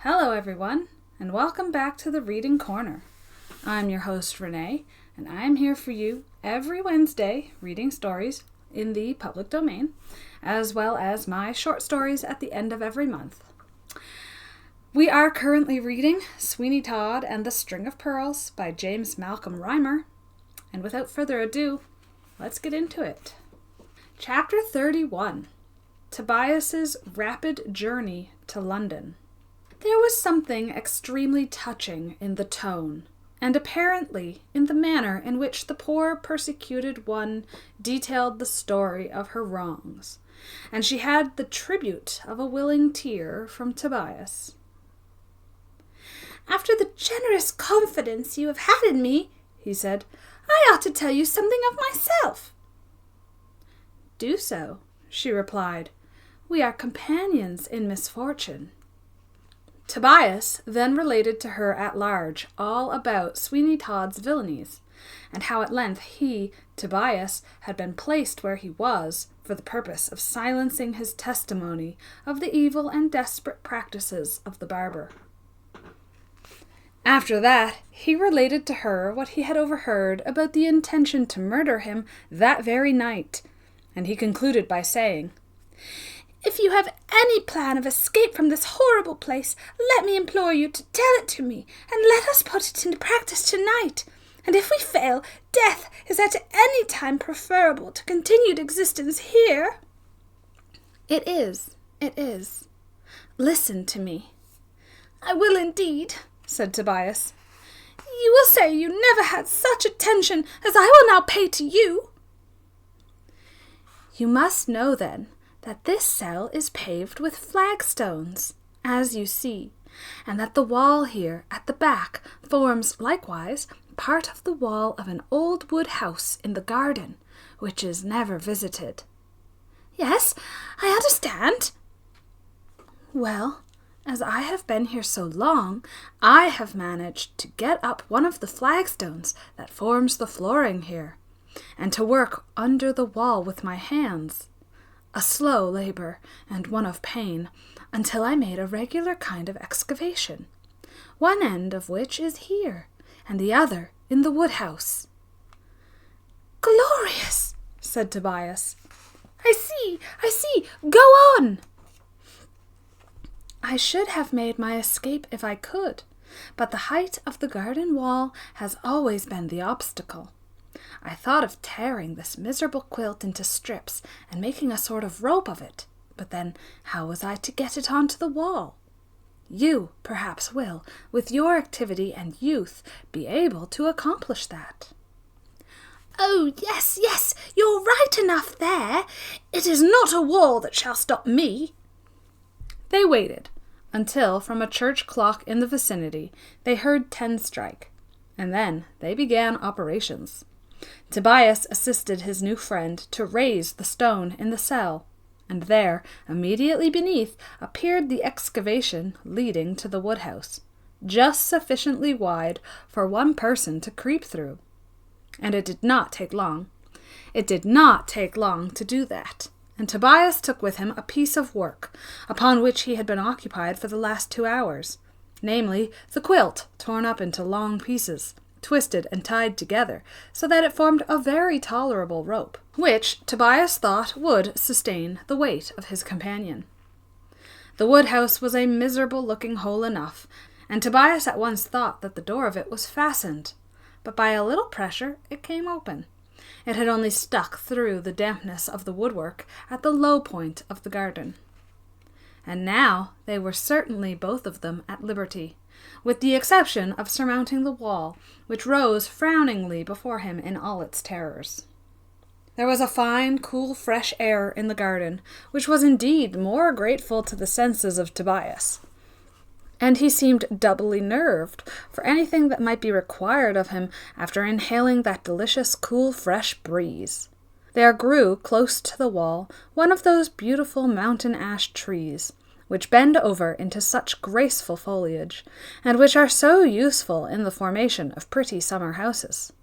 Hello everyone, and welcome back to the Reading Corner. I'm your host Renee, and I'm here for you every Wednesday reading stories in the public domain, as well as my short stories at the end of every month. We are currently reading Sweeny Todd and the String of Pearls by James Malcolm Rymer, and without further ado, let's get into it. Chapter 31, Tobias's Rapid Journey to London. There was something extremely touching in the tone, and apparently in the manner in which the poor persecuted one detailed the story of her wrongs, and she had the tribute of a willing tear from Tobias. "After the generous confidence you have had in me," he said, "I ought to tell you something of myself." "Do so," she replied. "We are companions in misfortune." Tobias then related to her at large all about Sweeny Todd's villainies, and how at length he, Tobias, had been placed where he was for the purpose of silencing his testimony of the evil and desperate practices of the barber. After that, he related to her what he had overheard about the intention to murder him that very night, and he concluded by saying, "If you have any plan of escape from this horrible place, let me implore you to tell it to me, and let us put it into practice tonight. And if we fail, death is at any time preferable to continued existence here." It is. Listen to me." "I will indeed," said Tobias. "You will say you never had such attention as I will now pay to you." "You must know, then, that this cell is paved with flagstones, as you see, and that the wall here at the back forms likewise part of the wall of an old wood house in the garden, which is never visited." "Yes, I understand." "Well, as I have been here so long, I have managed to get up one of the flagstones that forms the flooring here, and to work under the wall with my hands. A slow labor, and one of pain, until I made a regular kind of excavation, one end of which is here, and the other in the wood-house." "Glorious!" said Tobias. I see. Go on." "I should have made my escape if I could, but the height of the garden wall has always been the obstacle. I thought of tearing this miserable quilt into strips and making a sort of rope of it, but then how was I to get it onto the wall? You, perhaps, will, with your activity and youth, be able to accomplish that." "Oh, yes, you're right enough there. It is not a wall that shall stop me." They waited until from a church clock in the vicinity they heard 10 strike, and then they began operations. Tobias assisted his new friend to raise the stone in the cell, and there, immediately beneath, appeared the excavation leading to the woodhouse, just sufficiently wide for one person to creep through. And it did not take long. To do that, and Tobias took with him a piece of work, upon which he had been occupied for the last 2 hours, namely the quilt torn up into long pieces, twisted and tied together, so that it formed a very tolerable rope, which Tobias thought would sustain the weight of his companion. The wood-house was a miserable-looking hole enough, and Tobias at once thought that the door of it was fastened, but by a little pressure it came open. It had only stuck through the dampness of the woodwork at the low point of the garden. And now they were certainly both of them at liberty, with the exception of surmounting the wall, which rose frowningly before him in all its terrors. There was a fine, cool, fresh air in the garden, which was indeed more grateful to the senses of Tobias, and he seemed doubly nerved for anything that might be required of him after inhaling that delicious, cool, fresh breeze. There grew, close to the wall, one of those beautiful mountain ash trees, which bend over into such graceful foliage, and which are so useful in the formation of pretty summer houses.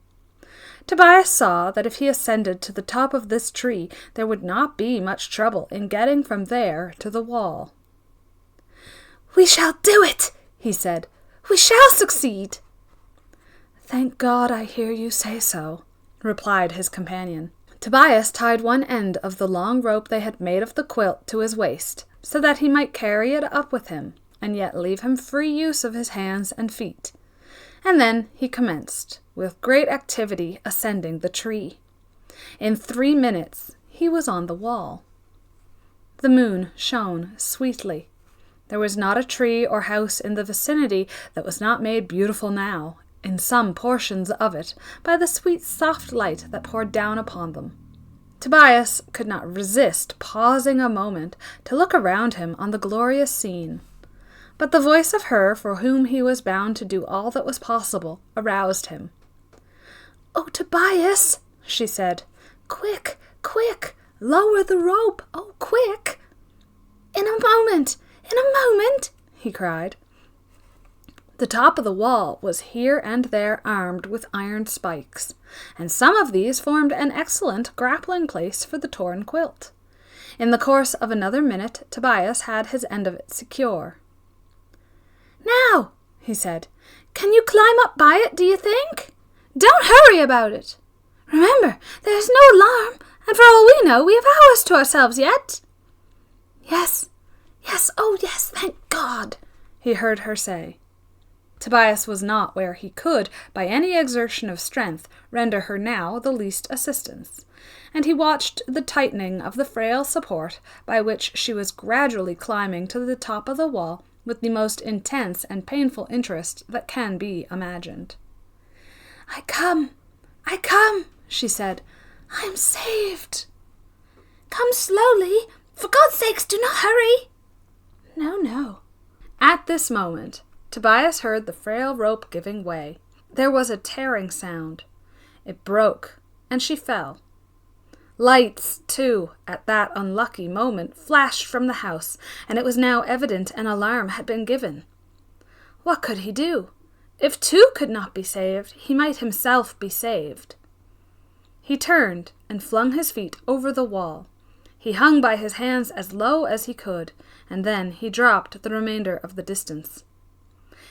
Tobias saw that if he ascended to the top of this tree, there would not be much trouble in getting from there to the wall. "We shall do it," he said. "We shall succeed." "Thank God I hear you say so," replied his companion. Tobias tied one end of the long rope they had made of the quilt to his waist, so that he might carry it up with him, and yet leave him free use of his hands and feet. And then he commenced, with great activity, ascending the tree. In 3 minutes he was on the wall. The moon shone sweetly. There was not a tree or house in the vicinity that was not made beautiful now, in some portions of it, by the sweet soft light that poured down upon them. Tobias could not resist pausing a moment to look around him on the glorious scene. But the voice of her for whom he was bound to do all that was possible aroused him. "Oh, Tobias," she said, "quick, quick, lower the rope, oh, quick!" In a moment, he cried. The top of the wall was here and there armed with iron spikes, and some of these formed an excellent grappling place for the torn quilt. In the course of another minute, Tobias had his end of it secure. "Now," he said, "can you climb up by it, do you think? Don't hurry about it. Remember, there is no alarm, and for all we know, we have hours to ourselves yet." Yes, oh yes, thank God," he heard her say. Tobias was not where he could, by any exertion of strength, render her now the least assistance, and he watched the tightening of the frail support by which she was gradually climbing to the top of the wall with the most intense and painful interest that can be imagined. I come, she said. "I am saved." "Come slowly. For God's sakes, do not hurry." No. At this moment, Tobias heard the frail rope giving way. There was a tearing sound. It broke, and she fell. Lights, too, at that unlucky moment, flashed from the house, and it was now evident an alarm had been given. What could he do? If two could not be saved, he might himself be saved. He turned and flung his feet over the wall. He hung by his hands as low as he could, and then he dropped the remainder of the distance.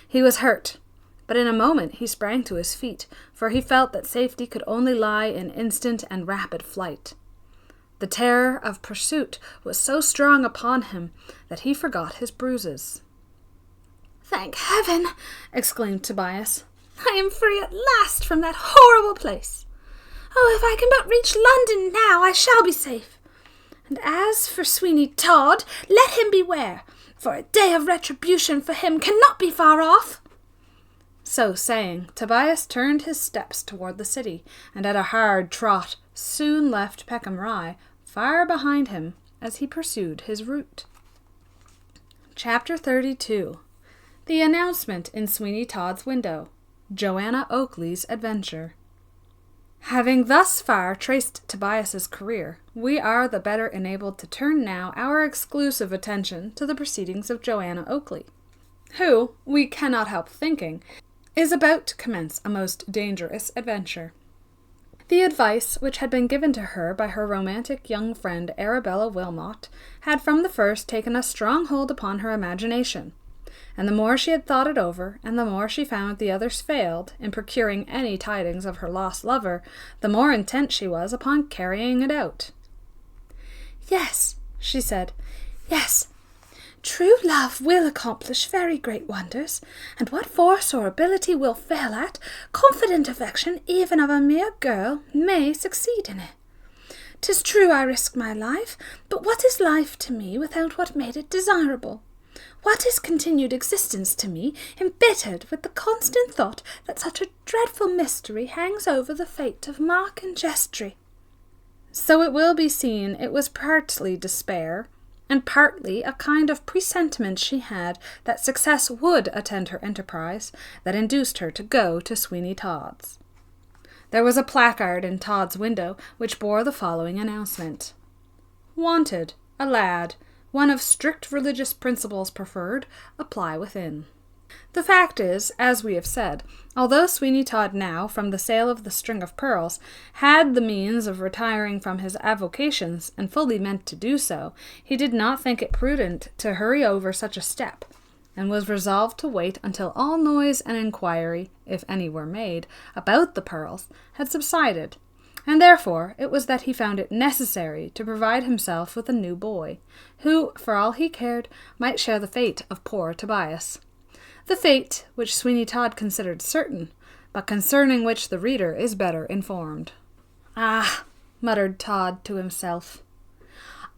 He was hurt, but in a moment he sprang to his feet, for he felt that safety could only lie in instant and rapid flight. The terror of pursuit was so strong upon him that he forgot his bruises. "Thank heaven!" exclaimed Tobias. "I am free at last from that horrible place. Oh, if I can but reach London now, I shall be safe. And as for Sweeny Todd, let him beware, for a day of retribution for him cannot be far off." So saying, Tobias turned his steps toward the city, and at a hard trot soon left Peckham Rye far behind him as he pursued his route. Chapter 32. The announcement in Sweeny Todd's window. Johanna Oakley's adventure. Having thus far traced Tobias's career, we are the better enabled to turn now our exclusive attention to the proceedings of Johanna Oakley, who, we cannot help thinking, is about to commence a most dangerous adventure. The advice which had been given to her by her romantic young friend Arabella Wilmot had from the first taken a strong hold upon her imagination, and the more she had thought it over, and the more she found the others failed in procuring any tidings of her lost lover, the more intent she was upon carrying it out. "Yes," she said, "yes, true love will accomplish very great wonders, and what force or ability will fail at, confident affection even of a mere girl may succeed in it. 'Tis true I risk my life, but what is life to me without what made it desirable? What is continued existence to me, embittered with the constant thought that such a dreadful mystery hangs over the fate of Mark and Jestry?" So it will be seen it was partly despair, and partly a kind of presentiment she had that success would attend her enterprise, that induced her to go to Sweeny Todd's. There was a placard in Todd's window which bore the following announcement: "Wanted, a lad, one of strict religious principles preferred, apply within." The fact is, as we have said, although Sweeny Todd now, from the sale of the string of pearls, had the means of retiring from his avocations, and fully meant to do so, he did not think it prudent to hurry over such a step, and was resolved to wait until all noise and inquiry, if any were made, about the pearls had subsided, and therefore it was that he found it necessary to provide himself with a new boy, who, for all he cared, might share the fate of poor Tobias. The fate which Sweeny Todd considered certain, but concerning which the reader is better informed. "Ah," muttered Todd to himself,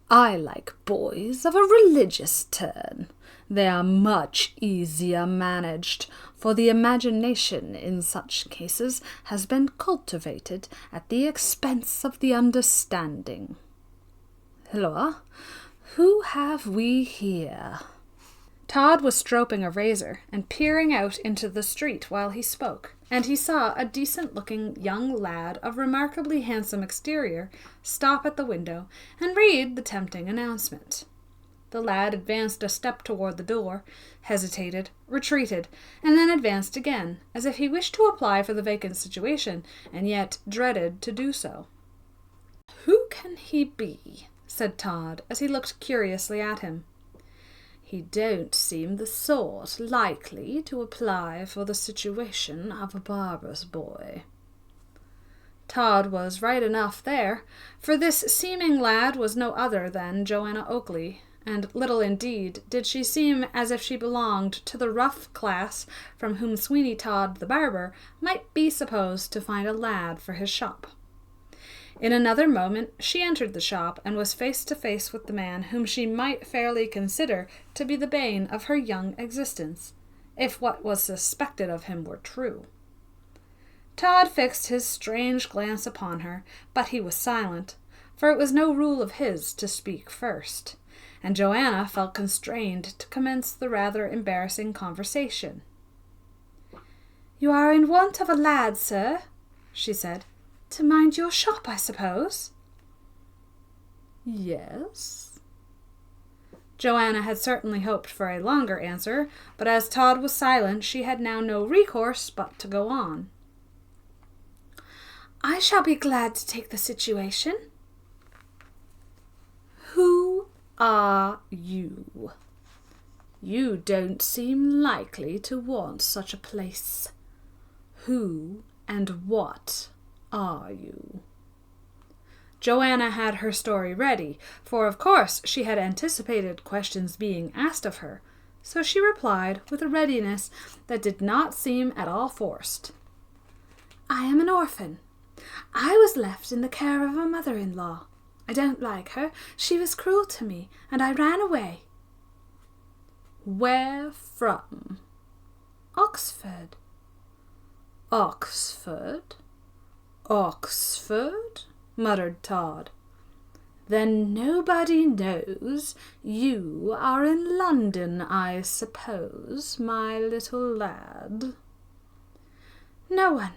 "I like boys of a religious turn. They are much easier managed, for the imagination in such cases has been cultivated at the expense of the understanding. Hilloa, who have we here?" Todd was stropping a razor and peering out into the street while he spoke, and he saw a decent-looking young lad of remarkably handsome exterior stop at the window and read the tempting announcement. The lad advanced a step toward the door, hesitated, retreated, and then advanced again, as if he wished to apply for the vacant situation, and yet dreaded to do so. "Who can he be?" said Todd, as he looked curiously at him. "He don't seem the sort likely to apply for the situation of a barber's boy." Todd was right enough there, for this seeming lad was no other than Johanna Oakley, and little indeed did she seem as if she belonged to the rough class from whom Sweeny Todd the barber might be supposed to find a lad for his shop. In another moment she entered the shop and was face to face with the man whom she might fairly consider to be the bane of her young existence, if what was suspected of him were true. Todd fixed his strange glance upon her, but he was silent, for it was no rule of his to speak first, and Johanna felt constrained to commence the rather embarrassing conversation. "You are in want of a lad, sir," she said. "To mind your shop, I suppose?" "Yes." Johanna had certainly hoped for a longer answer, but as Todd was silent, she had now no recourse but to go on. "I shall be glad to take the situation." "Who are you? You don't seem likely to want such a place. Who and what are you?" Johanna had her story ready, for of course she had anticipated questions being asked of her, so she replied with a readiness that did not seem at all forced. "I am an orphan. I was left in the care of a mother-in-law. I don't like her. She was cruel to me, and I ran away." "Where from?" "Oxford." "Oxford? Oxford?" muttered Todd. "Then nobody knows you are in London, I suppose, my little lad?" "No one.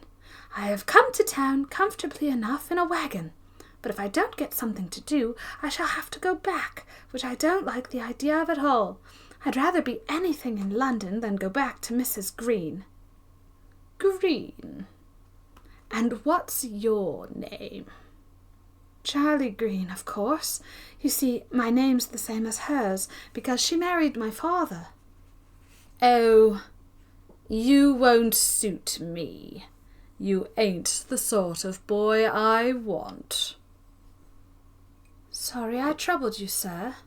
I have come to town comfortably enough in a wagon, but if I don't get something to do, I shall have to go back, which I don't like the idea of at all. I'd rather be anything in London than go back to Mrs. Green." "Green? And what's your name?" "Charlie Green, of course. You see, my name's the same as hers, because she married my father." "Oh, you won't suit me. You ain't the sort of boy I want." "Sorry I troubled you, sir,"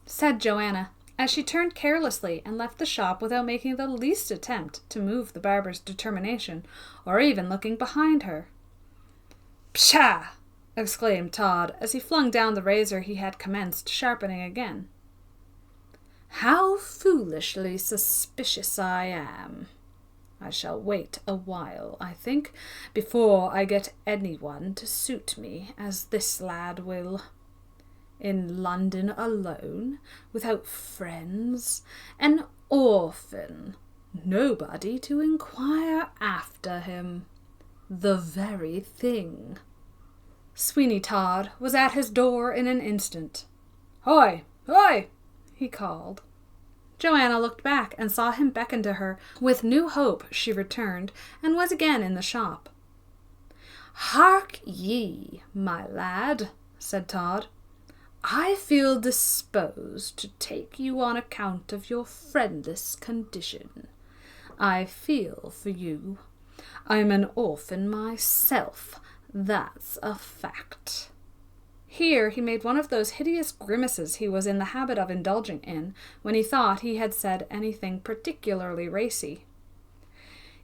said Johanna, as she turned carelessly and left the shop without making the least attempt to move the barber's determination, or even looking behind her. "Pshaw!" exclaimed Todd, as he flung down the razor he had commenced sharpening again. "How foolishly suspicious I am. I shall wait a while, I think, before I get anyone to suit me as this lad will. In London alone, without friends, an orphan, nobody to inquire after him. The very thing." Sweeny Todd was at his door in an instant. "Hoy! Hoy!" he called. Johanna looked back and saw him beckon to her. With new hope she returned, and was again in the shop. "Hark ye, my lad," said Todd. I feel disposed to take you on account of your friendless condition. I feel for you. I'm an orphan myself, that's a fact." Here he made one of those hideous grimaces he was in the habit of indulging in when he thought he had said anything particularly racy.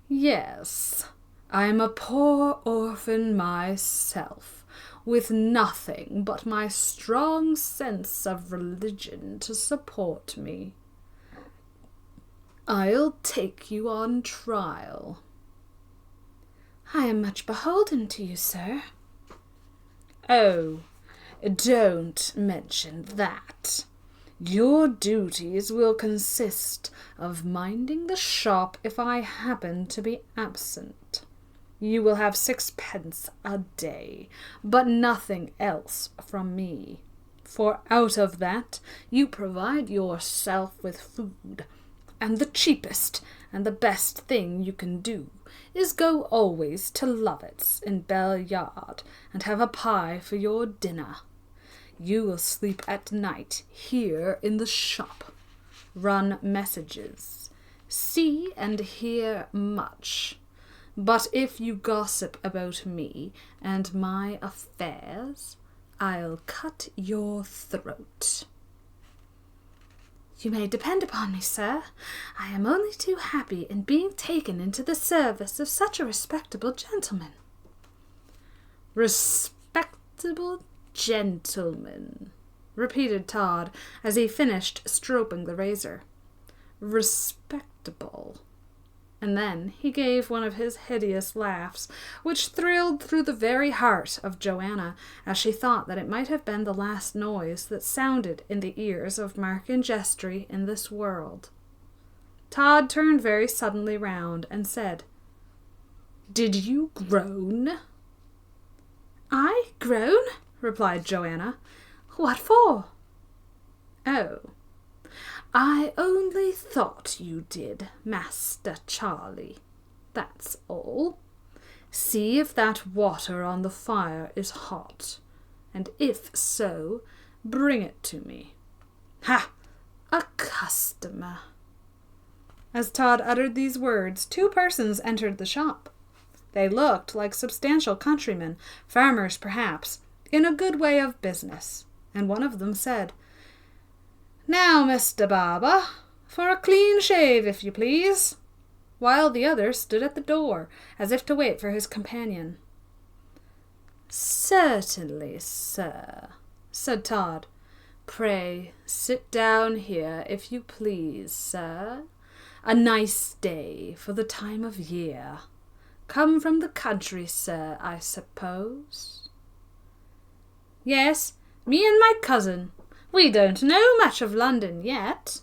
"Yes, I'm a poor orphan myself, with nothing but my strong sense of religion to support me. I'll take you on trial." "I am much beholden to you, sir." "Oh, don't mention that. Your duties will consist of minding the shop if I happen to be absent. You will have 6 pence a day, but nothing else from me. For out of that you provide yourself with food, and the cheapest and the best thing you can do is go always to Lovett's in Bell Yard and have a pie for your dinner. You will sleep at night here in the shop, run messages, see and hear much. But if you gossip about me and my affairs, I'll cut your throat." "You may depend upon me, sir. I am only too happy in being taken into the service of such a respectable gentleman." "Respectable gentleman," repeated Todd as he finished stroking the razor. "Respectable." And then he gave one of his hideous laughs, which thrilled through the very heart of Johanna, as she thought that it might have been the last noise that sounded in the ears of Mark and Jestry in this world. Todd turned very suddenly round and said, "Did you groan?" "I groan?" replied Johanna. "What for?" "Oh, I only thought you did, Master Charlie. That's all. See if that water on the fire is hot, and if so, bring it to me. Ha! A customer." As Todd uttered these words, 2 persons entered the shop. They looked like substantial countrymen, farmers perhaps, in a good way of business, and one of them said, "Now, Mr. Barber, for a clean shave, if you please," while the other stood at the door, as if to wait for his companion. "Certainly, sir," said Todd. "Pray sit down here, if you please, sir. A nice day for the time of year. Come from the country, sir, I suppose?" "Yes, me and my cousin. We don't know much of London yet."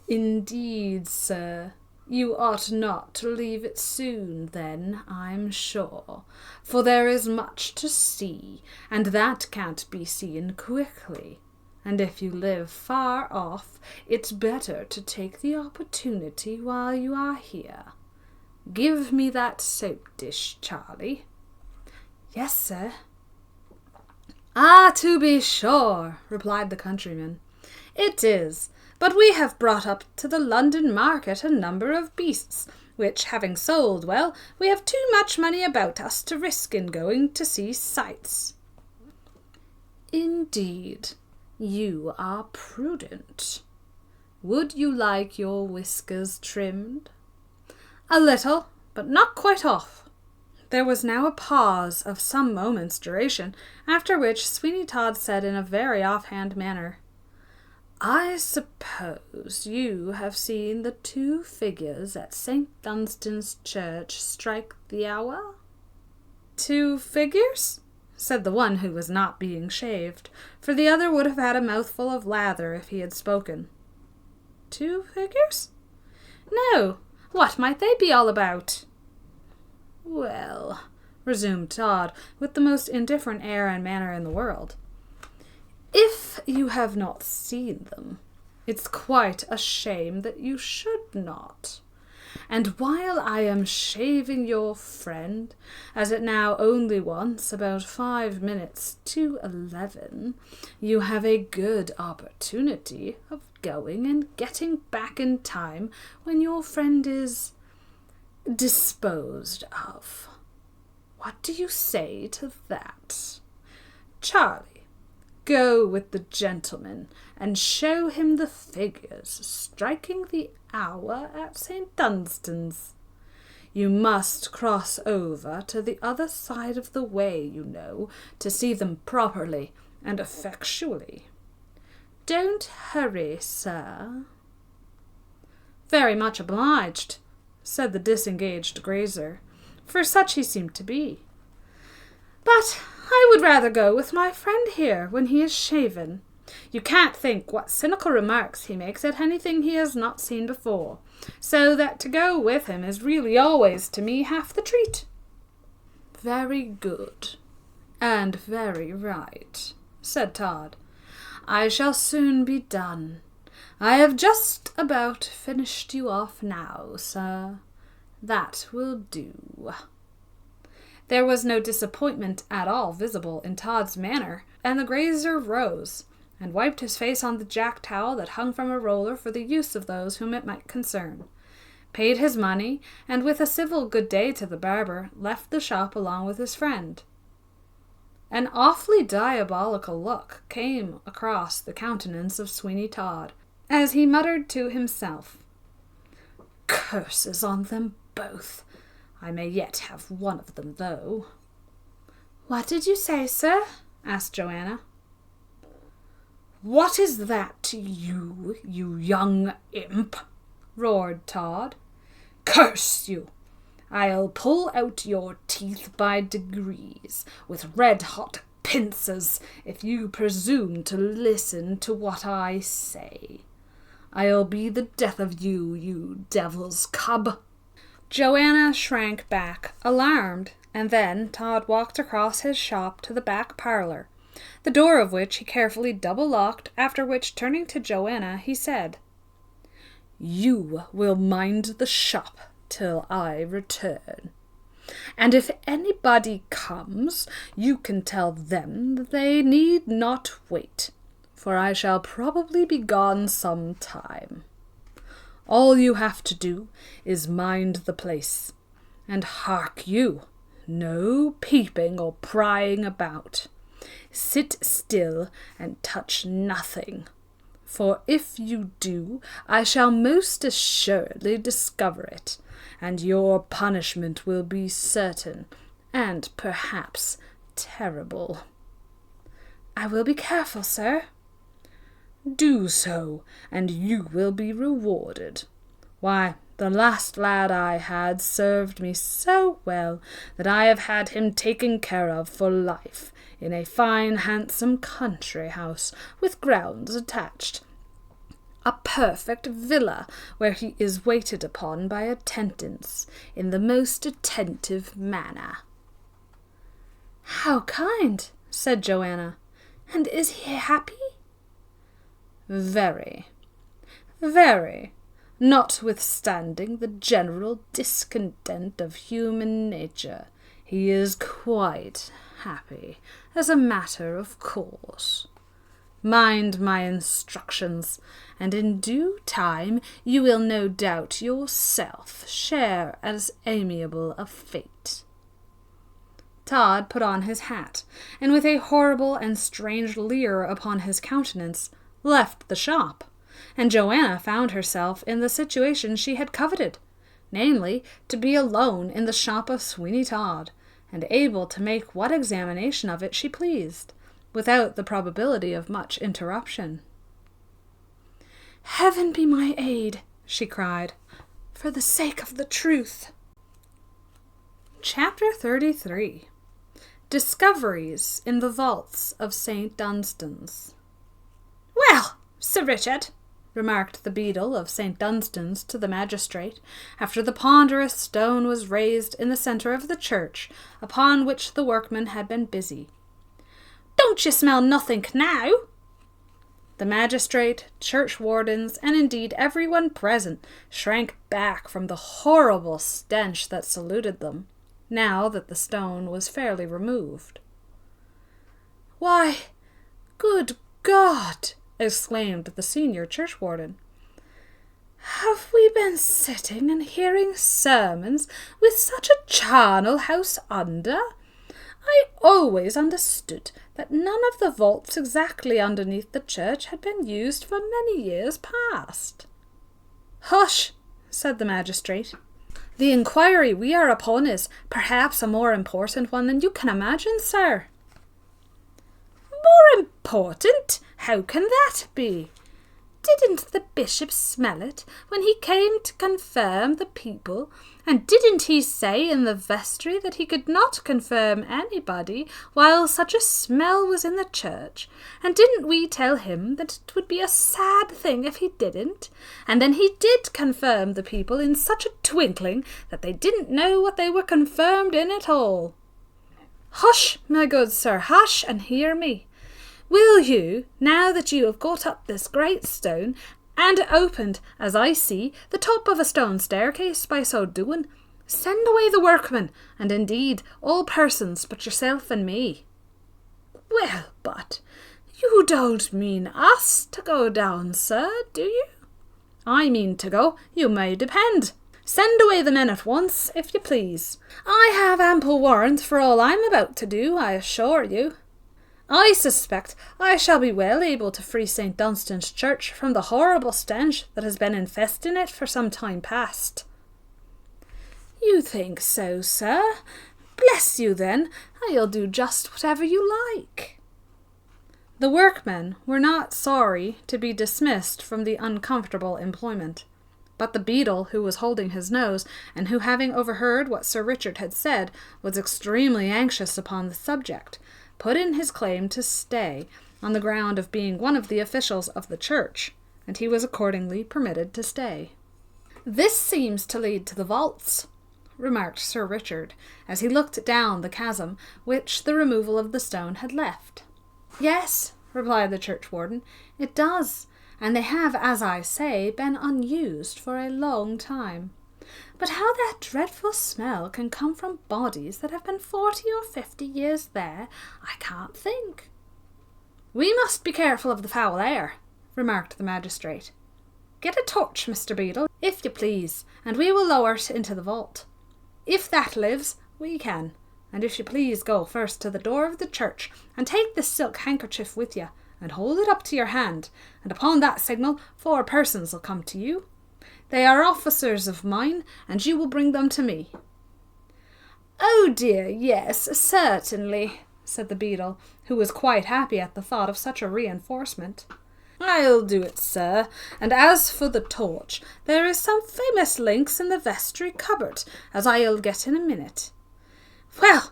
"Indeed, sir. You ought not to leave it soon, then, I'm sure, for there is much to see, and that can't be seen quickly. And if you live far off, it's better to take the opportunity while you are here. Give me that soap dish, Charlie." "Yes, sir." "Ah, to be sure," replied the countryman. "It is, but we have brought up to the London market a number of beasts, which, having sold well, we have too much money about us to risk in going to see sights." "Indeed, you are prudent. Would you like your whiskers trimmed?" "A little, but not quite off." There was now a pause of some moments' duration, after which Sweeny Todd said in a very offhand manner, "I suppose you have seen the 2 figures at St. Dunstan's church strike the hour?" "2 figures?" said the one who was not being shaved, for the other would have had a mouthful of lather if he had spoken. "2 figures? No. What might they be all about?" "Well," resumed Todd, with the most indifferent air and manner in the world, "if you have not seen them, it's quite a shame that you should not. And while I am shaving your friend, as it now only wants about 5 minutes to 11, you have a good opportunity of going and getting back in time when your friend is disposed of. What do you say to that? Charlie, go with the gentleman and show him the figures striking the hour at St. Dunstan's. You must cross over to the other side of the way, you know, to see them properly and effectually. Don't hurry, sir. Very much obliged, said the disengaged grazer, for such he seemed to be. But I would rather go with my friend here when he is shaven. You can't think what cynical remarks he makes at anything he has not seen before, so that to go with him is really always to me half the treat. Very good, and very right, said Todd. I shall soon be done. I have just about finished you off now, sir. That will do. There was no disappointment at all visible in Todd's manner, and the grazer rose and wiped his face on the jack towel that hung from a roller for the use of those whom it might concern, paid his money, and with a civil good day to the barber, left the shop along with his friend. An awfully diabolical look came across the countenance of Sweeny Todd, as he muttered to himself, "Curses on them both! I may yet have one of them, though." "What did you say, sir?" asked Johanna. "What is that to you, you young imp?" roared Todd. "Curse you! I'll pull out your teeth by degrees, with red-hot pincers, if you presume to listen to what I say. I'll be the death of you, you devil's cub." Johanna shrank back, alarmed, and then Todd walked across his shop to the back parlour, the door of which he carefully double-locked, after which, turning to Johanna, he said, "You will mind the shop till I return. And if anybody comes, you can tell them that they need not wait, for I shall probably be gone some time. All you have to do is mind the place. And hark you, no peeping or prying about. Sit still and touch nothing, for if you do, I shall most assuredly discover it, and your punishment will be certain, and perhaps terrible." "I will be careful, sir." "Do so, and you will be rewarded. Why, the last lad I had served me so well that I have had him taken care of for life, in a fine handsome country house, with grounds attached. A perfect villa, where he is waited upon by attendants, in the most attentive manner." "How kind," said Johanna. "And is he happy?" "Very, very, notwithstanding the general discontent of human nature. He is quite happy, as a matter of course. Mind my instructions, and in due time you will no doubt yourself share as amiable a fate." Todd put on his hat, and with a horrible and strange leer upon his countenance, left the shop, and Johanna found herself in the situation she had coveted, namely, to be alone in the shop of Sweeny Todd, and able to make what examination of it she pleased, without the probability of much interruption. "Heaven be my aid," she cried, "for the sake of the truth." Chapter 33. Discoveries in the Vaults of St. Dunstan's. "Well, Sir Richard," remarked the beadle of St. Dunstan's to the magistrate, after the ponderous stone was raised in the centre of the church, upon which the workmen had been busy, "don't you smell nothink now?" The magistrate, churchwardens, and indeed everyone present shrank back from the horrible stench that saluted them, now that the stone was fairly removed. "Why, good God!" exclaimed the senior churchwarden. "Have we been sitting and hearing sermons with such a charnel house under? I always understood that none of the vaults exactly underneath the church had been used for many years past." "Hush!" said the magistrate. "The inquiry we are upon is perhaps a more important one than you can imagine, sir." "More important? How can that be? Didn't the bishop smell it when he came to confirm the people? And didn't he say in the vestry that he could not confirm anybody while such a smell was in the church? And didn't we tell him that it would be a sad thing if he didn't? And then he did confirm the people in such a twinkling that they didn't know what they were confirmed in at all." "Hush, my good sir, hush, and hear me. Will you, now that you have got up this great stone, and opened, as I see, the top of a stone staircase by so doing, send away the workmen, and indeed all persons but yourself and me?" "Well, but you don't mean us to go down, sir, do you?" "I mean to go, you may depend. Send away the men at once, if you please. I have ample warrant for all I'm about to do, I assure you. I suspect I shall be well able to free St. Dunstan's church from the horrible stench that has been infesting it for some time past." "You think so, sir? Bless you, then. I'll do just whatever you like." The workmen were not sorry to be dismissed from the uncomfortable employment. But the beadle, who was holding his nose, and who, having overheard what Sir Richard had said, was extremely anxious upon the subject, put in his claim to stay, on the ground of being one of the officials of the church, and he was accordingly permitted to stay. "This seems to lead to the vaults," remarked Sir Richard, as he looked down the chasm which the removal of the stone had left. "Yes," replied the churchwarden, "it does, and they have, as I say, been unused for a long time. But how that dreadful smell can come from bodies that have been 40 or 50 years there, I can't think." "We must be careful of the foul air," remarked the magistrate. "Get a torch, Mr. Beadle, if you please, and we will lower it into the vault. If that lives, we can. And if you please go first to the door of the church, and take this silk handkerchief with you, and hold it up to your hand, and upon that signal 4 persons will come to you. They are officers of mine, and you will bring them to me." "Oh dear, yes, certainly," said the beadle, who was quite happy at the thought of such a reinforcement. "I'll do it, sir, and as for the torch, there is some famous links in the vestry cupboard, as I'll get in a minute. Well,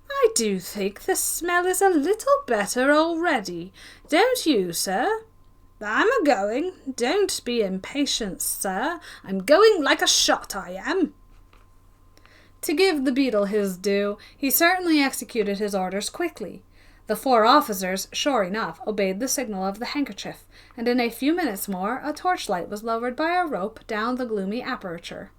I do think the smell is a little better already, don't you, sir? I'm a-going. Don't be impatient, sir. I'm going like a shot, I am." To give the beadle his due, he certainly executed his orders quickly. The 4 officers, sure enough, obeyed the signal of the handkerchief, and in a few minutes more a torchlight was lowered by a rope down the gloomy aperture.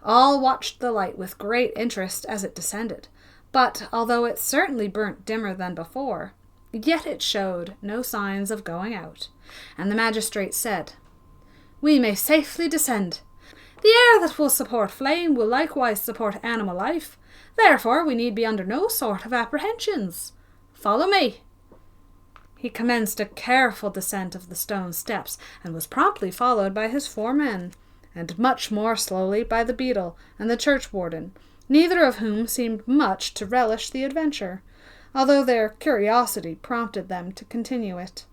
All watched the light with great interest as it descended, but although it certainly burnt dimmer than before, yet it showed no signs of going out, and the magistrate said, "We may safely descend. The air that will support flame will likewise support animal life, therefore we need be under no sort of apprehensions. Follow me." He commenced a careful descent of the stone steps, and was promptly followed by his 4 men, and much more slowly by the beadle and the churchwarden, neither of whom seemed much to relish the adventure, although their curiosity prompted them to continue it.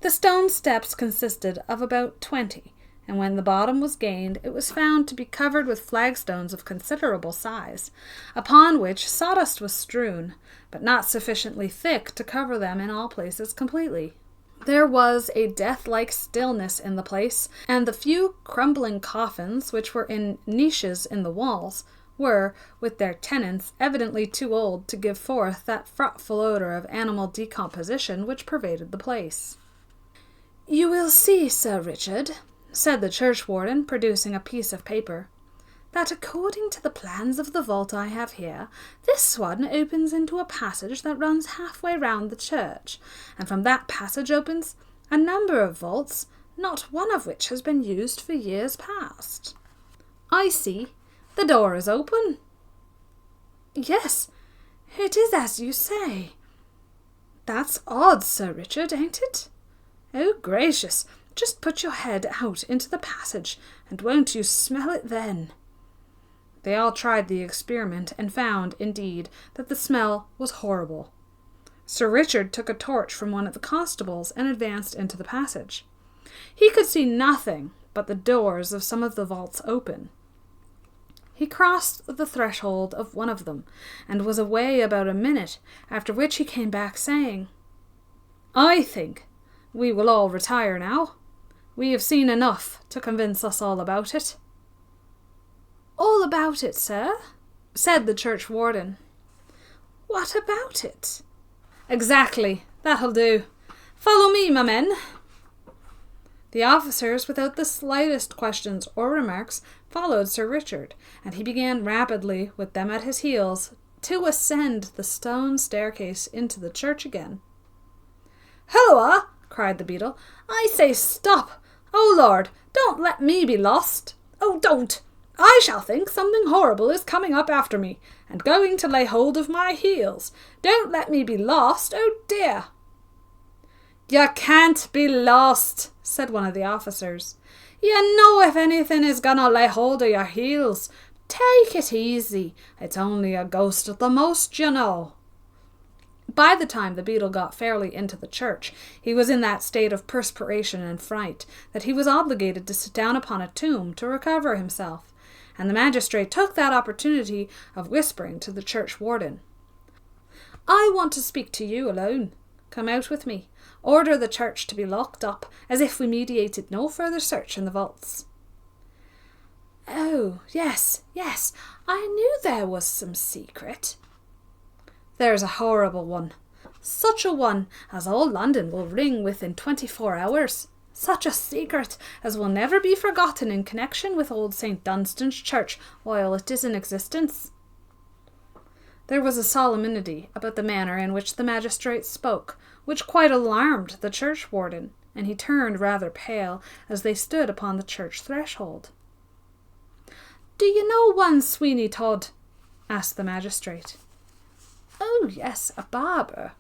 The stone steps consisted of about 20, and when the bottom was gained, it was found to be covered with flagstones of considerable size, upon which sawdust was strewn, but not sufficiently thick to cover them in all places completely. There was a death-like stillness in the place, and the few crumbling coffins, which were in niches in the walls, were, with their tenants, evidently too old to give forth that frightful odour of animal decomposition which pervaded the place. You will see, Sir Richard, said the churchwarden, producing a piece of paper, that according to the plans of the vault I have here, this one opens into a passage that runs halfway round the church, and from that passage opens a number of vaults, not one of which has been used for years past. I see. The door is open. Yes, it is as you say. That's odd, Sir Richard, ain't it? Oh, gracious, just put your head out into the passage, and won't you smell it then? They all tried the experiment, and found, indeed, that the smell was horrible. Sir Richard took a torch from one of the constables and advanced into the passage. He could see nothing but the doors of some of the vaults open. He crossed the threshold of one of them, and was away about a minute, after which he came back saying, I think we will all retire now. We have seen enough to convince us all about it. All about it, sir? Said the churchwarden. What about it? Exactly, that'll do. Follow me, my men. The officers, without the slightest questions or remarks, followed Sir Richard, and he began rapidly, with them at his heels, to ascend the stone staircase into the church again. Hulloa! Cried the beadle. I say stop! Oh, Lord, don't let me be lost! Oh, don't! I shall think something horrible is coming up after me, and going to lay hold of my heels. Don't let me be lost, oh dear! You can't be lost, said one of the officers. You know if anything is gonna lay hold of your heels. Take it easy. It's only a ghost at the most, you know. By the time the beadle got fairly into the church, he was in that state of perspiration and fright that he was obligated to sit down upon a tomb to recover himself, and the magistrate took that opportunity of whispering to the churchwarden. I want to speak to you alone. Come out with me. Order the church to be locked up, as if we meditated no further search in the vaults. Oh, yes, I knew there was some secret. There's a horrible one. Such a one as all London will ring with in 24 hours. Such a secret as will never be forgotten in connection with old St. Dunstan's church while it is in existence. There was a solemnity about the manner in which the magistrate spoke, which quite alarmed the churchwarden, and he turned rather pale as they stood upon the church threshold. Do you know one Sweeny Todd? Asked the magistrate. Oh, yes, a barber.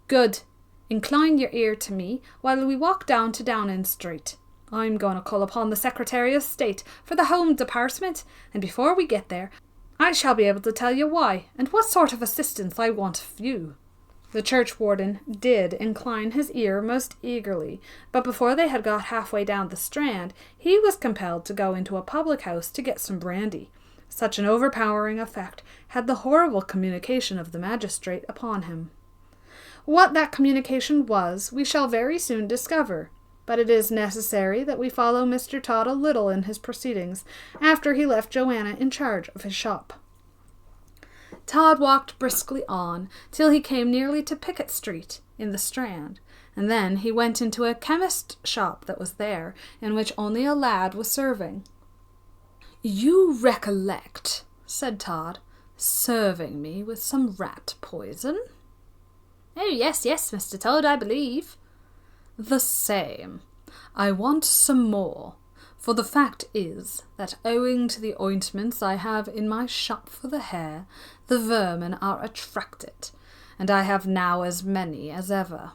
Good. Incline your ear to me while we walk down to Downing Street. I'm going to call upon the Secretary of State for the Home Department, and before we get there, I shall be able to tell you why and what sort of assistance I want of you. The churchwarden did incline his ear most eagerly, but before they had got halfway down the Strand, he was compelled to go into a public-house to get some brandy. Such an overpowering effect had the horrible communication of the magistrate upon him. What that communication was, we shall very soon discover, but it is necessary that we follow Mr. Todd a little in his proceedings, after he left Johanna in charge of his shop. Todd walked briskly on till he came nearly to Pickett Street in the Strand, and then he went into a chemist's shop that was there, in which only a lad was serving. You recollect, said Todd, serving me with some rat poison? Oh, yes, Mr. Todd, I believe. The same. I want some more, for the fact is that owing to the ointments I have in my shop for the hair, the vermin are attracted, and I have now as many as ever.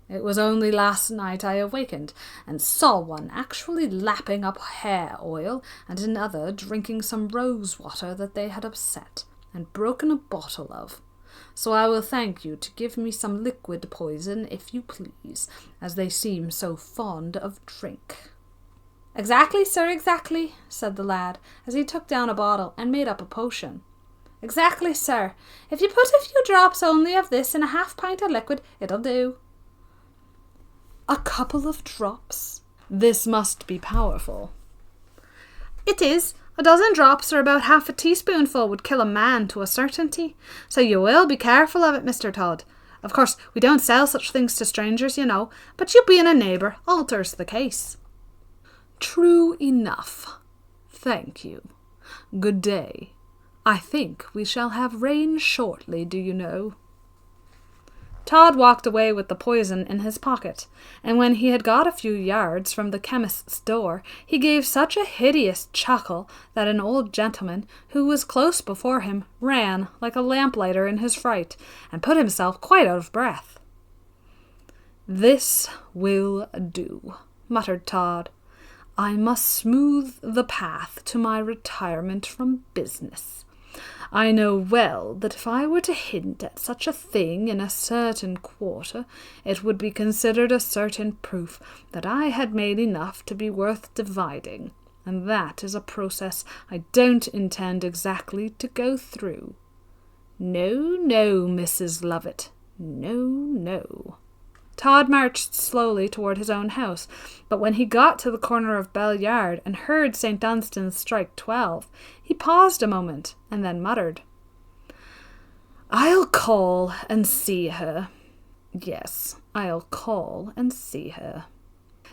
It was only last night I awakened and saw one actually lapping up hair oil and another drinking some rose water that they had upset and broken a bottle of. So I will thank you to give me some liquid poison, if you please, as they seem so fond of drink. Exactly, sir, exactly, said the lad, as he took down a bottle and made up a potion. Exactly, sir. If you put a few drops only of this in a half-pint of liquid, it'll do. A couple of drops? This must be powerful. It is. A dozen drops or about half a teaspoonful would kill a man to a certainty, so you will be careful of it, Mr. Todd. Of course, we don't sell such things to strangers, you know, but you being a neighbour alters the case." "True enough. Thank you. Good day. I think we shall have rain shortly, do you know?" Todd walked away with the poison in his pocket, and when he had got a few yards from the chemist's door, he gave such a hideous chuckle that an old gentleman, who was close before him, ran like a lamplighter in his fright, and put himself quite out of breath. "This will do," muttered Todd. "I must smooth the path to my retirement from business. I know well that if I were to hint at such a thing in a certain quarter, it would be considered a certain proof that I had made enough to be worth dividing, and that is a process I don't intend exactly to go through. No, no, Mrs. Lovett, no, no." Todd marched slowly toward his own house, but when he got to the corner of Bell Yard and heard St. Dunstan's strike 12, he paused a moment and then muttered, "I'll call and see her. Yes, I'll call and see her.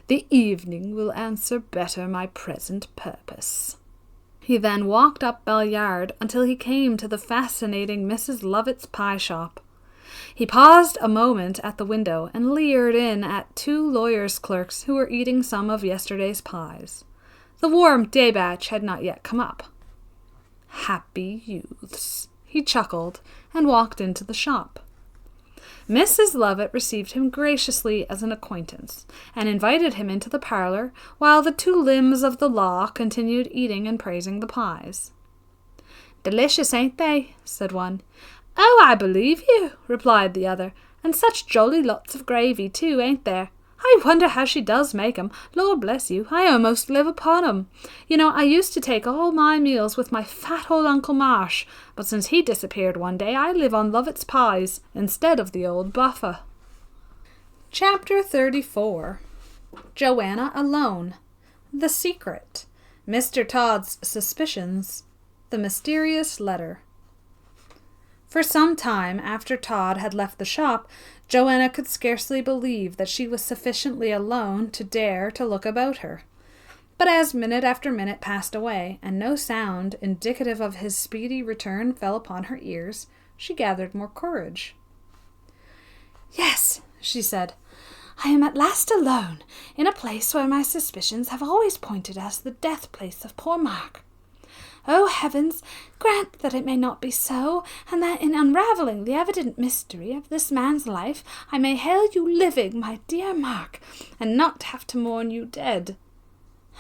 The evening will answer better my present purpose." He then walked up Bell Yard until he came to the fascinating Mrs. Lovett's pie shop. He paused a moment at the window and leered in at two lawyers' clerks who were eating some of yesterday's pies. The warm day batch had not yet come up. "Happy youths," he chuckled, and walked into the shop. Mrs. Lovett received him graciously as an acquaintance, and invited him into the parlour, while the two limbs of the law continued eating and praising the pies. "Delicious, ain't they?" said one. "Oh, I believe you," replied the other, "and such jolly lots of gravy too, ain't there? I wonder how she does make 'em. Lord bless you, I almost live upon 'em. You know, I used to take all my meals with my fat old Uncle Marsh, but since he disappeared one day, I live on Lovett's pies instead of the old buffer." Chapter 34. Johanna Alone. The Secret. Mr. Todd's Suspicions. The Mysterious Letter. For some time after Todd had left the shop, Johanna could scarcely believe that she was sufficiently alone to dare to look about her. But as minute after minute passed away, and no sound indicative of his speedy return fell upon her ears, she gathered more courage. "Yes," she said, "I am at last alone, in a place where my suspicions have always pointed as the death-place of poor Mark. Oh, heavens, grant that it may not be so, and that in unravelling the evident mystery of this man's life, I may hail you living, my dear Mark, and not have to mourn you dead.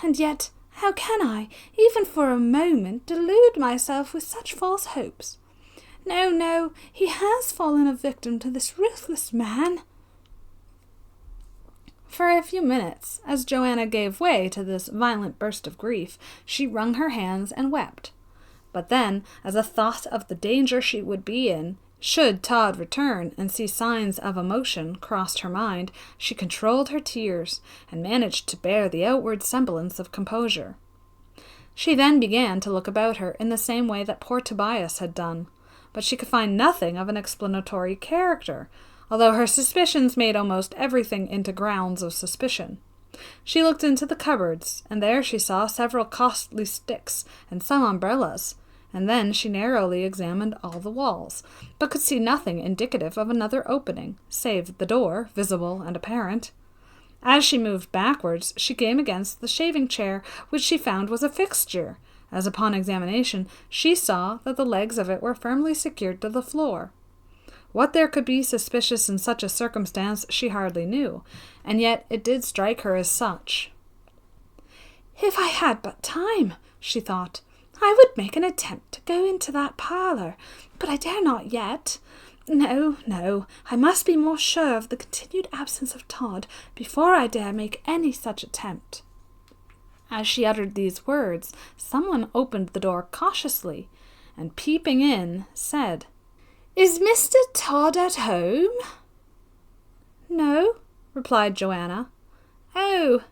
And yet, how can I, even for a moment, delude myself with such false hopes? No, no, he has fallen a victim to this ruthless man." For a few minutes, as Johanna gave way to this violent burst of grief, she wrung her hands and wept. But then, as a thought of the danger she would be in, should Todd return and see signs of emotion, crossed her mind, she controlled her tears, and managed to bear the outward semblance of composure. She then began to look about her in the same way that poor Tobias had done, but she could find nothing of an explanatory character, although her suspicions made almost everything into grounds of suspicion. She looked into the cupboards, and there she saw several costly sticks and some umbrellas, and then she narrowly examined all the walls, but could see nothing indicative of another opening, save the door, visible and apparent. As she moved backwards, she came against the shaving-chair, which she found was a fixture, as upon examination she saw that the legs of it were firmly secured to the floor. What there could be suspicious in such a circumstance she hardly knew, and yet it did strike her as such. "If I had but time," she thought, "I would make an attempt to go into that parlour, but I dare not yet. No, no, I must be more sure of the continued absence of Todd before I dare make any such attempt." As she uttered these words, someone opened the door cautiously, and peeping in, said, "Is Mr. Todd at home?" "No," replied Johanna. "Oh,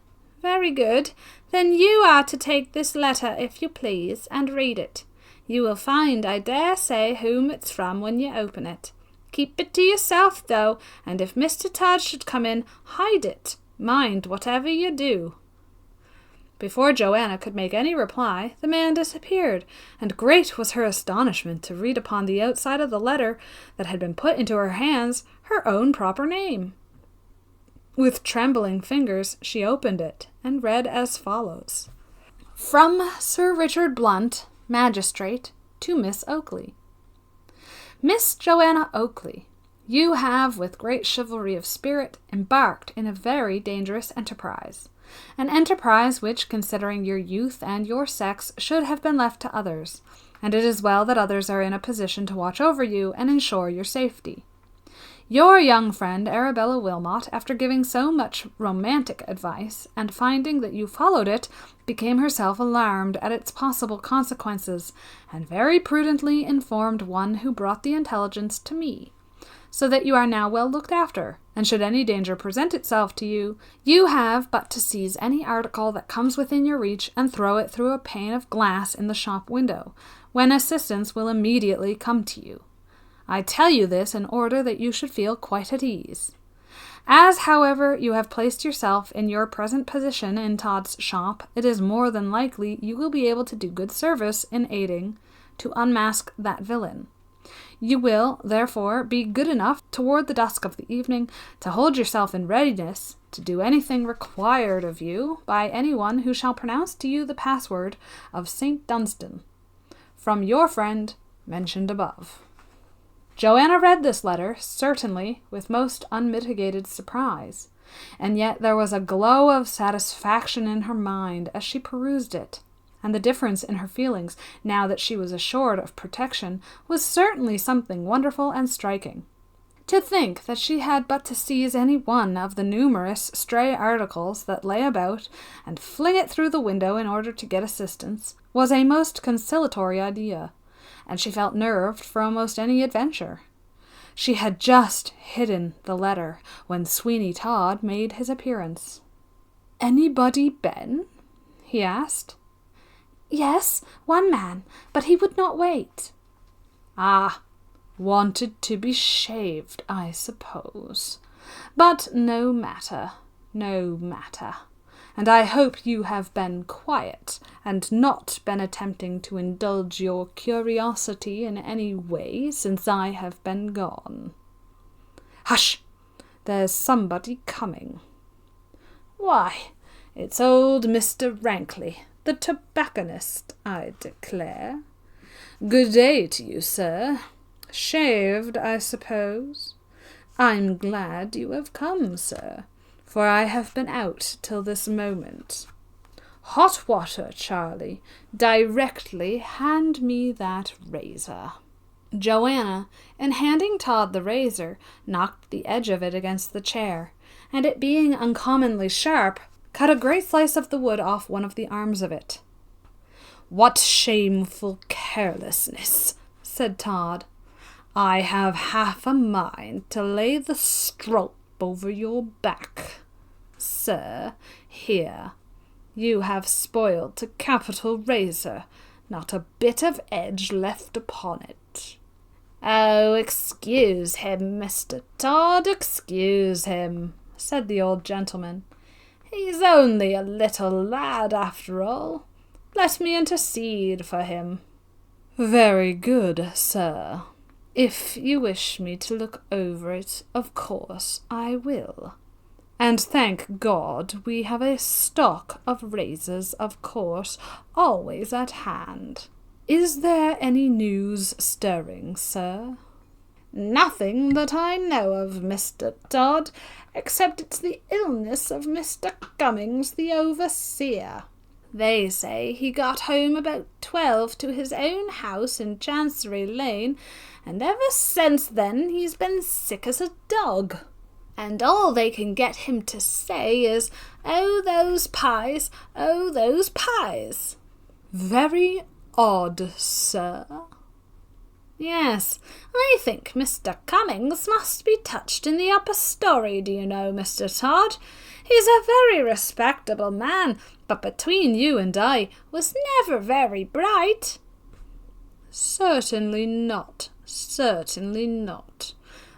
very good. Then you are to take this letter, if you please, and read it. You will find, I dare say, whom it's from when you open it. Keep it to yourself, though, and if Mr. Todd should come in, hide it. Mind whatever you do." Before Johanna could make any reply, the man disappeared, and great was her astonishment to read upon the outside of the letter that had been put into her hands her own proper name. With trembling fingers she opened it, and read as follows: "From Sir Richard Blunt, Magistrate, to Miss Oakley. Miss Johanna Oakley, you have, with great chivalry of spirit, embarked in a very dangerous enterprise. An enterprise which, considering your youth and your sex, should have been left to others, and it is well that others are in a position to watch over you and ensure your safety. Your young friend Arabella Wilmot, after giving so much romantic advice, and finding that you followed it, became herself alarmed at its possible consequences, and very prudently informed one who brought the intelligence to me, so that you are now well looked after, and should any danger present itself to you, you have but to seize any article that comes within your reach and throw it through a pane of glass in the shop window, when assistance will immediately come to you. I tell you this in order that you should feel quite at ease. As, however, you have placed yourself in your present position in Todd's shop, it is more than likely you will be able to do good service in aiding to unmask that villain. You will, therefore, be good enough, toward the dusk of the evening, to hold yourself in readiness to do anything required of you by anyone who shall pronounce to you the password of St. Dunstan. From your friend mentioned above." Johanna read this letter, certainly, with most unmitigated surprise, and yet there was a glow of satisfaction in her mind as she perused it, and the difference in her feelings, now that she was assured of protection, was certainly something wonderful and striking. To think that she had but to seize any one of the numerous stray articles that lay about, and fling it through the window in order to get assistance, was a most conciliatory idea, and she felt nerved for almost any adventure. She had just hidden the letter when Sweeny Todd made his appearance. "Anybody been?" he asked. "Yes, one man, but he would not wait." "Ah, wanted to be shaved, I suppose. But no matter, no matter. And I hope you have been quiet, and not been attempting to indulge your curiosity in any way since I have been gone. Hush! There's somebody coming. Why, it's old Mr. R.E.Langille, the tobacconist, I declare. Good day to you, sir. Shaved, I suppose? I'm glad you have come, sir, for I have been out till this moment. Hot water, Charlie. Directly hand me that razor." Johanna, in handing Todd the razor, knocked the edge of it against the chair, and it being uncommonly sharp, cut a great slice of the wood off one of the arms of it. "What shameful carelessness," said Todd. "I have half a mind to lay the strop over your back. Sir, here, you have spoiled a capital razor, not a bit of edge left upon it." "Oh, excuse him, Mr. Todd, excuse him," said the old gentleman. "He's only a little lad, after all. Let me intercede for him." "Very good, sir. If you wish me to look over it, of course I will. And thank God we have a stock of razors, of course, always at hand. Is there any news stirring, sir?" "Nothing that I know of, Mr. Todd, except it's the illness of Mr. Cummings, the overseer. They say he got home about 12 to his own house in Chancery Lane, and ever since then he's been sick as a dog. And all they can get him to say is, 'Oh, those pies, oh, those pies.'" "Very odd, sir." "Yes, I think Mr. Cummings must be touched in the upper story, do you know, Mr. Todd? He's a very respectable man, but between you and I, was never very bright." "Certainly not, certainly not.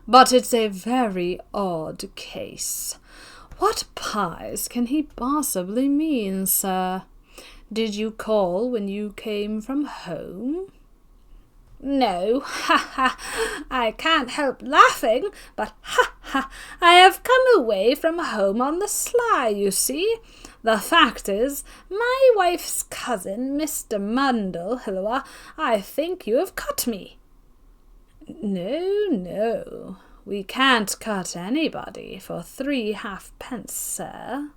But it's a very odd case. What pies can he possibly mean, sir? Did you call when you came from home?" "No, I can't help laughing, but I have come away from home on the sly, you see. The fact is, my wife's cousin, Mr. Mundle, Hilloa, I think you have cut me." No, we can't cut anybody for 3 halfpence, sir."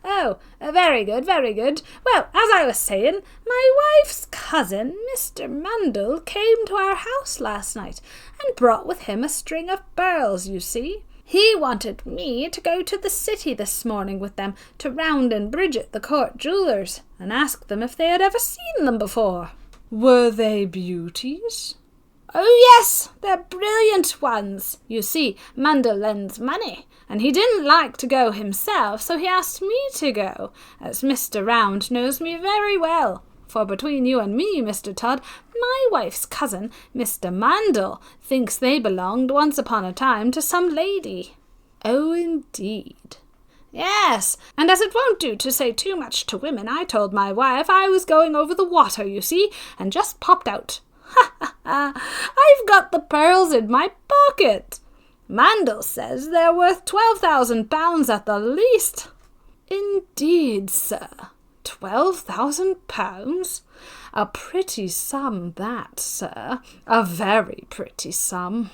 "Oh, very good, very good. Well, as I was saying, my wife's cousin, Mr. Mundle, came to our house last night and brought with him a string of pearls, you see. He wanted me to go to the city this morning with them to Round and Bridget, the court jewellers, and ask them if they had ever seen them before." "Were they beauties?" "Oh, yes, they're brilliant ones. You see, Mundle lends money, and he didn't like to go himself, so he asked me to go, as Mr. Round knows me very well. For between you and me, Mr. Todd, my wife's cousin, Mr. Mundle, thinks they belonged once upon a time to some lady." "Oh, indeed." "Yes, and as it won't do to say too much to women, I told my wife I was going over the water, you see, and just popped out. I've got the pearls in my pocket. Mundle says they're worth £12,000 at the least." "Indeed, sir. £12,000? A pretty sum that, sir. A very pretty sum.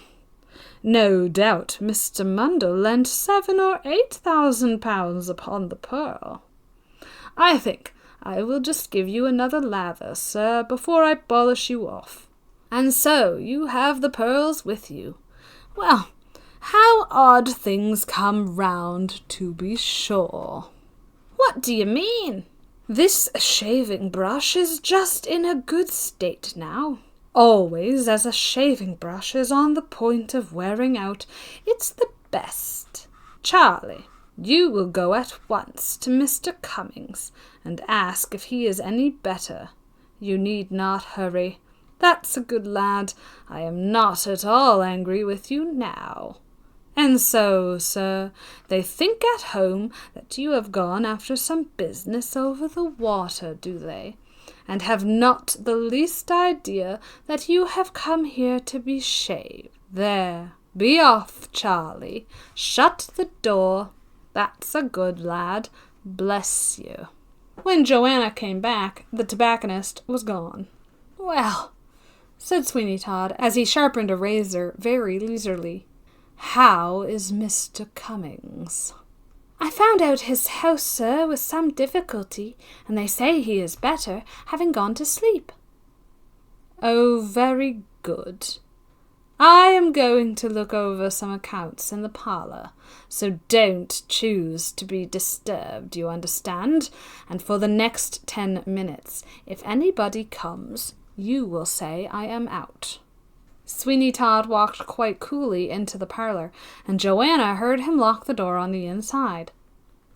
No doubt Mr. Mundle lent £7,000 or £8,000 upon the pearl. I think I will just give you another lather, sir, before I polish you off. And so you have the pearls with you. Well, how odd things come round, to be sure." "What do you mean?" "This shaving brush is just in a good state now. Always as a shaving brush is on the point of wearing out, it's the best. Charlie, you will go at once to Mr. Cummings and ask if he is any better. You need not hurry. That's a good lad. I am not at all angry with you now. And so, sir, they think at home that you have gone after some business over the water, do they? And have not the least idea that you have come here to be shaved. There, be off, Charlie. Shut the door. That's a good lad. Bless you." When Johanna came back, the tobacconist was gone. "Well," said Sweeny Todd, as he sharpened a razor very leisurely, "how is Mr. Cummings?" "I found out his house, sir, with some difficulty, and they say he is better, having gone to sleep." "Oh, very good. I am going to look over some accounts in the parlour, so don't choose to be disturbed, you understand, and for the next 10 minutes, if anybody comes, you will say I am out." Sweeny Todd walked quite coolly into the parlour, and Johanna heard him lock the door on the inside.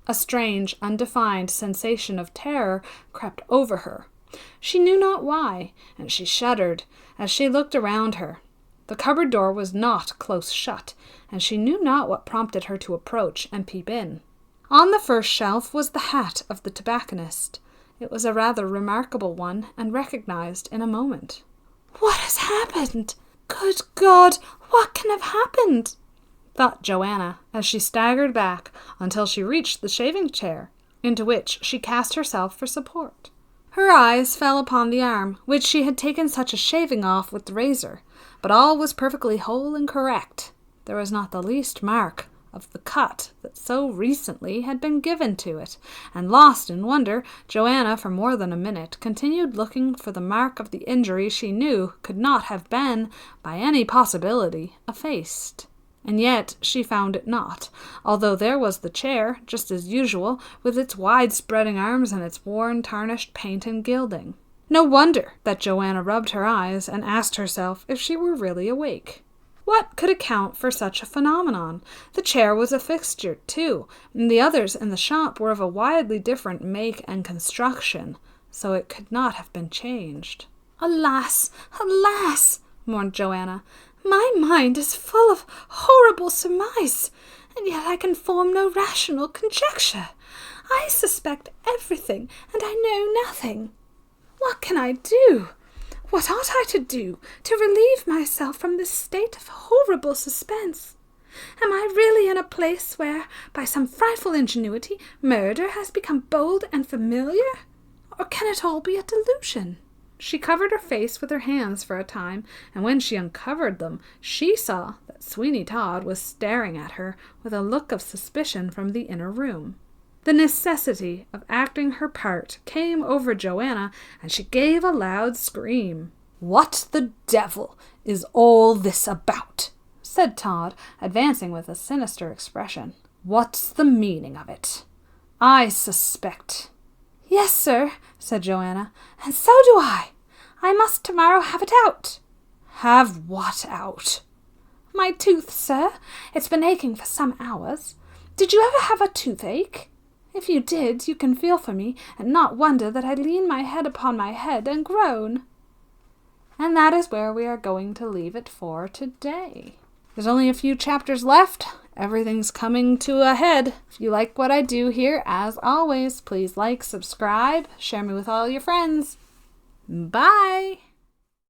A strange, undefined sensation of terror crept over her. She knew not why, and she shuddered as she looked around her. The cupboard door was not close shut, and she knew not what prompted her to approach and peep in. On the first shelf was the hat of the tobacconist. It was a rather remarkable one, and recognized in a moment. "What has happened? Good God, what can have happened?" thought Johanna, as she staggered back until she reached the shaving chair, into which she cast herself for support. Her eyes fell upon the arm, which she had taken such a shaving off with the razor, but all was perfectly whole and correct. There was not the least mark of the cut that so recently had been given to it, and lost in wonder, Johanna for more than a minute continued looking for the mark of the injury she knew could not have been, by any possibility, effaced. And yet she found it not, although there was the chair, just as usual, with its wide-spreading arms and its worn, tarnished paint and gilding. No wonder that Johanna rubbed her eyes and asked herself if she were really awake. What could account for such a phenomenon? The chair was a fixture, too, and the others in the shop were of a widely different make and construction, so it could not have been changed. "Alas, alas!" mourned Johanna. My mind is full of horrible surmise, and yet I can form no rational conjecture. I suspect everything, and I know nothing. What can I do? What ought I to do to relieve myself from this state of horrible suspense? Am I really in a place where, by some frightful ingenuity, murder has become bold and familiar? Or can it all be a delusion? She covered her face with her hands for a time, and when she uncovered them, she saw that Sweeny Todd was staring at her with a look of suspicion from the inner room. The necessity of acting her part came over Johanna, and she gave a loud scream. "What the devil is all this about?" said Todd, advancing with a sinister expression. "What's the meaning of it? I suspect—" "Yes, sir," said Johanna, "and so do I. I must tomorrow have it out." "Have what out?" "My tooth, sir. It's been aching for some hours. Did you ever have a toothache? If you did, you can feel for me, and not wonder that I lean my head upon my head and groan." And that is where we are going to leave it for today. There's only a few chapters left. Everything's coming to a head. If you like what I do here, as always, please like, subscribe, share me with all your friends. Bye!